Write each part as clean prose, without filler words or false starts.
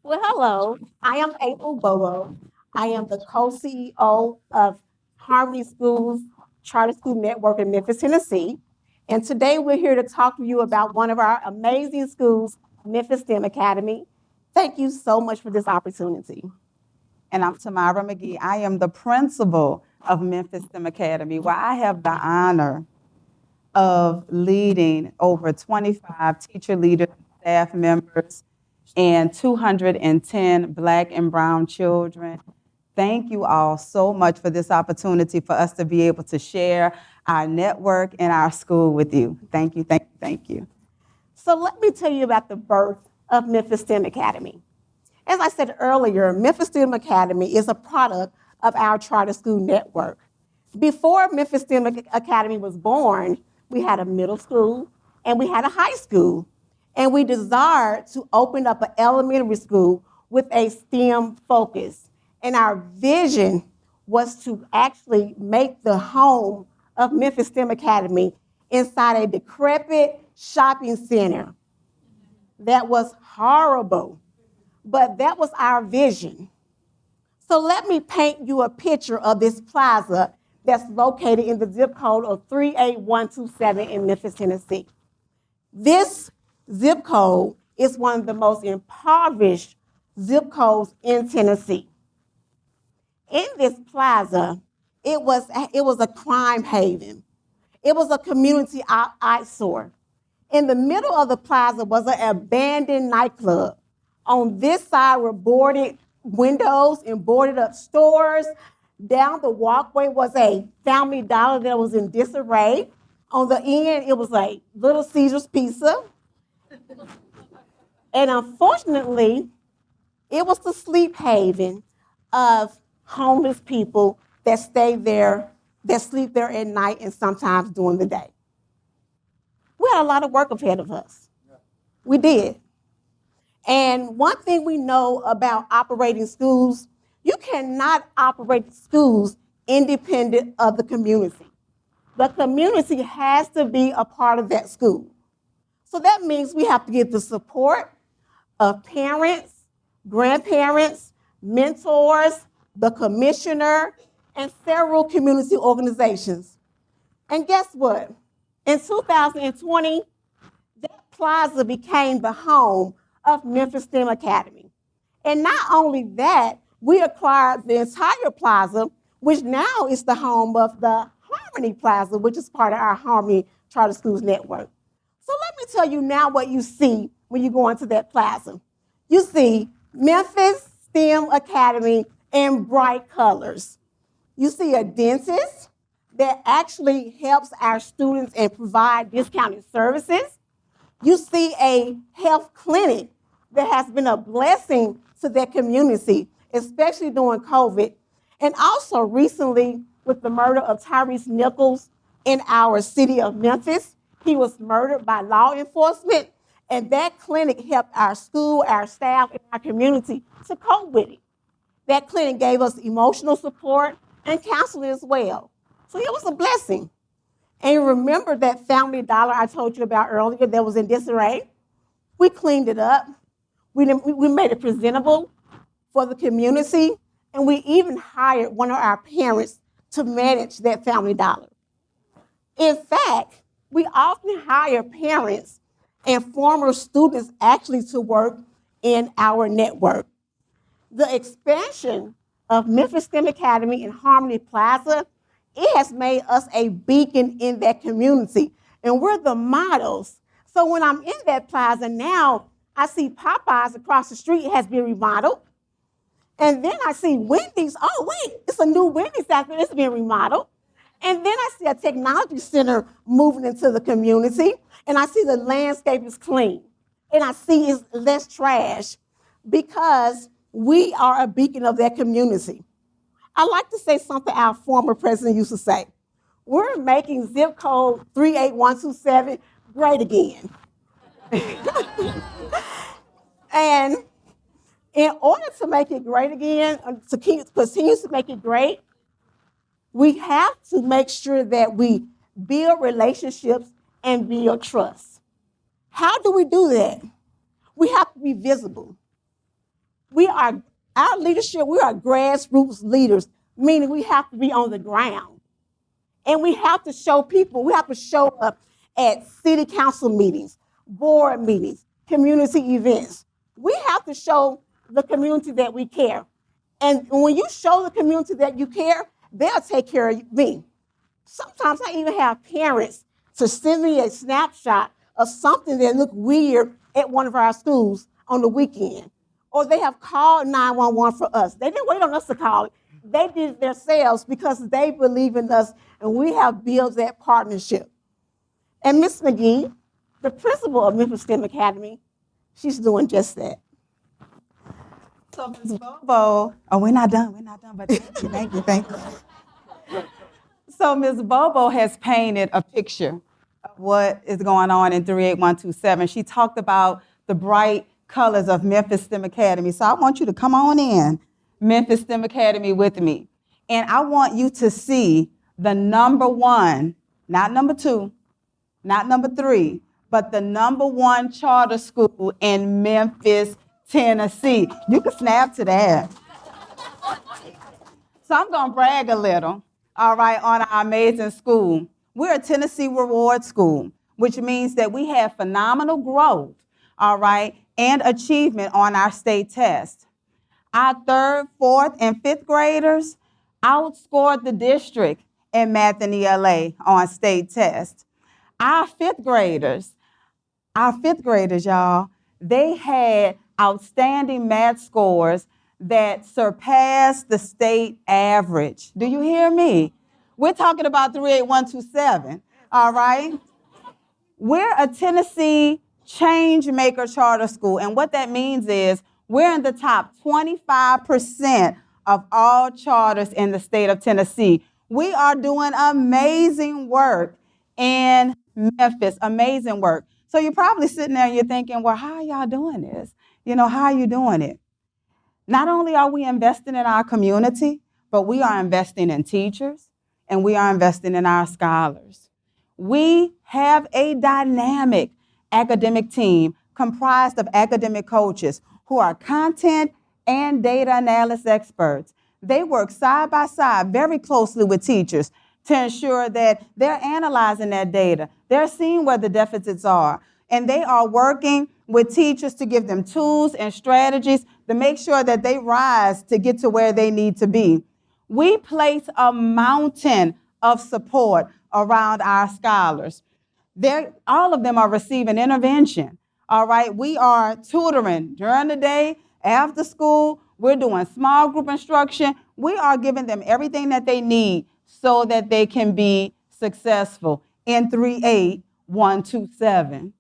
Well, hello. I am April Bobo. I am the co-CEO of Harmony Schools Charter School Network in Memphis, Tennessee. And today we're here to talk to you about one of our amazing schools, Memphis STEM Academy. Thank you so much for this opportunity. And I'm Tamara McGee. I am the principal of Memphis STEM Academy, where I have the honor of leading over 25 teacher leaders, staff members, and 210 Black and brown children. Thank you all so much for this opportunity for us to be able to share our network and our school with you. Thank you, thank you, thank you. So let me tell you about the birth of Memphis STEM Academy. As I said earlier, Memphis STEM Academy is a product of our charter school network. Before Memphis STEM Academy was born, we had a middle school and we had a high school. And we desired to open up an elementary school with a STEM focus. And our vision was to actually make the home of Memphis STEM Academy inside a decrepit shopping center. That was horrible, but that was our vision. So let me paint you a picture of this plaza that's located in the zip code of 38127 in Memphis, Tennessee. This zip code is one of the most impoverished zip codes in Tennessee. In this plaza, it was a crime haven. It was a community eyesore. In the middle of the plaza was an abandoned nightclub. On this side were boarded windows and boarded up stores. Down the walkway was a Family Dollar that was in disarray. On the end, it was like Little Caesar's Pizza. And unfortunately, it was the sleep haven of homeless people that stay there, that sleep there at night and sometimes during the day. We had a lot of work ahead of us. We did. And one thing we know about operating schools, you cannot operate schools independent of the community. The community has to be a part of that school. So that means we have to get the support of parents, grandparents, mentors, the commissioner, and several community organizations. And guess what? In 2020, that plaza became the home of Memphis STEM Academy. And not only that, we acquired the entire plaza, which now is the home of the Harmony Plaza, which is part of our Harmony Charter Schools Network. So let me tell you now what you see when you go into that plaza. You see Memphis STEM Academy in bright colors. You see a dentist that actually helps our students and provide discounted services. You see a health clinic that has been a blessing to that community, especially during COVID. And also recently with the murder of Tyrese Nichols in our city of Memphis. He was murdered by law enforcement, and that clinic helped our school, our staff, and our community to cope with it. That clinic gave us emotional support and counseling as well. So it was a blessing. And remember that Family Dollar I told you about earlier that was in disarray? We cleaned it up. We made it presentable for the community, and we even hired one of our parents to manage that Family Dollar. In fact, we often hire parents and former students actually to work in our network. The expansion of Memphis STEM Academy and Harmony Plaza, it has made us a beacon in that community, and we're the models. So when I'm in that plaza now, I see Popeyes across the street has been remodeled. And then I see Wendy's. Oh, wait, it's a new Wendy's out there. It's been remodeled. And then I see a technology center moving into the community. And I see the landscape is clean. And I see it's less trash because we are a beacon of that community. I like to say something our former president used to say. We're making zip code 38127 great again. And in order to make it great again, to continue to make it great, we have to make sure that we build relationships and build trust. How do we do that? We have to be visible. We are, our leadership, we are grassroots leaders, meaning we have to be on the ground. And we have to show people, we have to show up at city council meetings, board meetings, community events. We have to show the community that we care. And when you show the community that you care, they'll take care of me. Sometimes I even have parents to send me a snapshot of something that looked weird at one of our schools on the weekend. Or they have called 911 for us. They didn't wait on us to call it. They did it themselves because they believe in us and we have built that partnership. And Ms. McGee, the principal of Memphis STEM Academy, she's doing just that. So Ms. Bobo, oh, we're not done, but thank you. So Ms. Bobo has painted a picture of what is going on in 38127. She talked about the bright colors of Memphis STEM Academy. So I want you to come on in Memphis STEM Academy with me. And I want you to see the number one, not number two, not number three, but the number one charter school in Memphis, Tennessee. You can snap to that. So I'm going to brag a little, all right, on our amazing school. We're a Tennessee Reward School, which means that we have phenomenal growth, all right, and achievement on our state test. Our third, fourth, and fifth graders outscored the district in math and ELA on state test. Our fifth graders, y'all, they had outstanding math scores that surpassed the state average. Do you hear me? We're talking about 38127, all right? We're a Tennessee change maker charter school, and what that means is we're in the top 25% of all charters in the state of Tennessee. We are doing amazing work in Memphis, amazing work. So you're probably sitting there and you're thinking, well, how are y'all doing this? How are you doing it? Not only are we investing in our community, but we are investing in teachers and we are investing in our scholars. We have a dynamic academic team comprised of academic coaches who are content and data analysis experts. They work side by side very closely with teachers to ensure that they're analyzing that data. They're seeing where the deficits are. And they are working with teachers to give them tools and strategies to make sure that they rise to get to where they need to be. We place a mountain of support around our scholars. All of them are receiving intervention. All right, we are tutoring during the day, after school. We're doing small group instruction. We are giving them everything that they need so that they can be successful in 38127.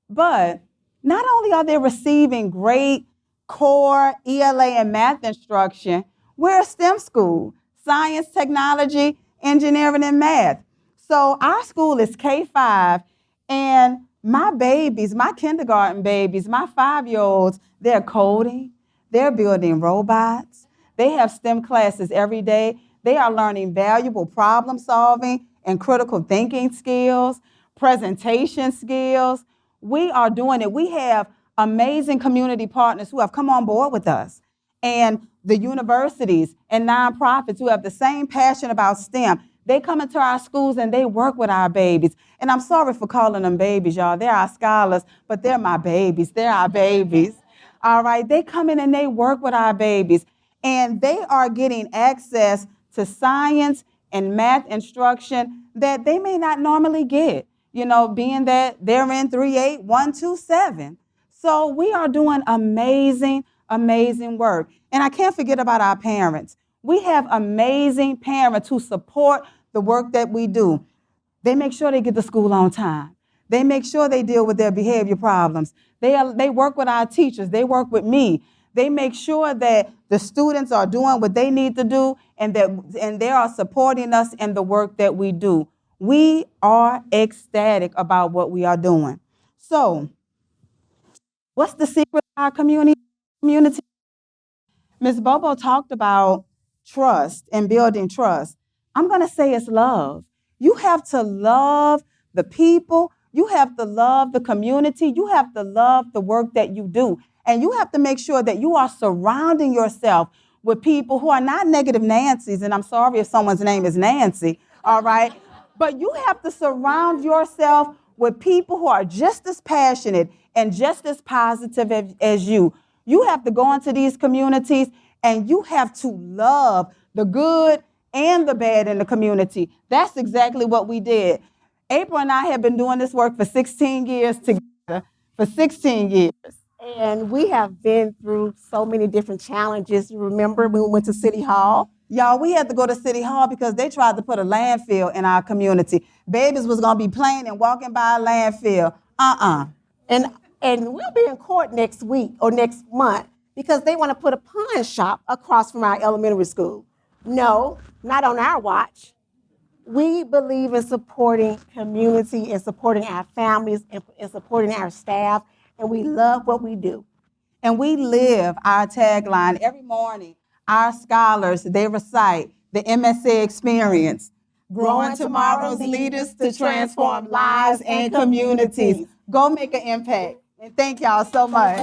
But not only are they receiving great core ELA and math instruction, we're a STEM school, science, technology, engineering, and math. So our school is K-5, and my babies, my kindergarten babies, my 5-year-olds, they're coding, they're building robots, they have STEM classes every day. They are learning valuable problem solving and critical thinking skills, presentation skills. We are doing it. We have amazing community partners who have come on board with us, and the universities and nonprofits who have the same passion about STEM. They come into our schools and they work with our babies. And I'm sorry for calling them babies, y'all. They're our scholars, but they're my babies. They're our babies. All right. They come in and they work with our babies, and they are getting access to science and math instruction that they may not normally get, being that they're in 38127. So we are doing amazing, amazing work. And I can't forget about our parents. We have amazing parents who support the work that we do. They make sure they get to school on time. They make sure they deal with their behavior problems. They work with our teachers. They work with me. They make sure that the students are doing what they need to do and they are supporting us in the work that we do. We are ecstatic about what we are doing. So, what's the secret of our community? Ms. Bobo talked about trust and building trust. I'm going to say it's love. You have to love the people. You have to love the community. You have to love the work that you do. And you have to make sure that you are surrounding yourself with people who are not negative Nancy's. And I'm sorry if someone's name is Nancy, all right? But you have to surround yourself with people who are just as passionate and just as positive as you. You have to go into these communities and you have to love the good and the bad in the community. That's exactly what we did. April and I have been doing this work for 16 years together, for 16 years. And we have been through so many different challenges. You remember when we went to City Hall? Y'all, we had to go to City Hall because they tried to put a landfill in our community. Babies was going to be playing and walking by a landfill. And we'll be in court next week or next month because they want to put a pawn shop across from our elementary school. No, not on our watch. We believe in supporting community and supporting our families and supporting our staff, and we love what we do. And we live our tagline every morning. Our scholars, they recite the MSA experience, growing tomorrow's leaders to transform lives and communities. Go make an impact. And thank y'all so much.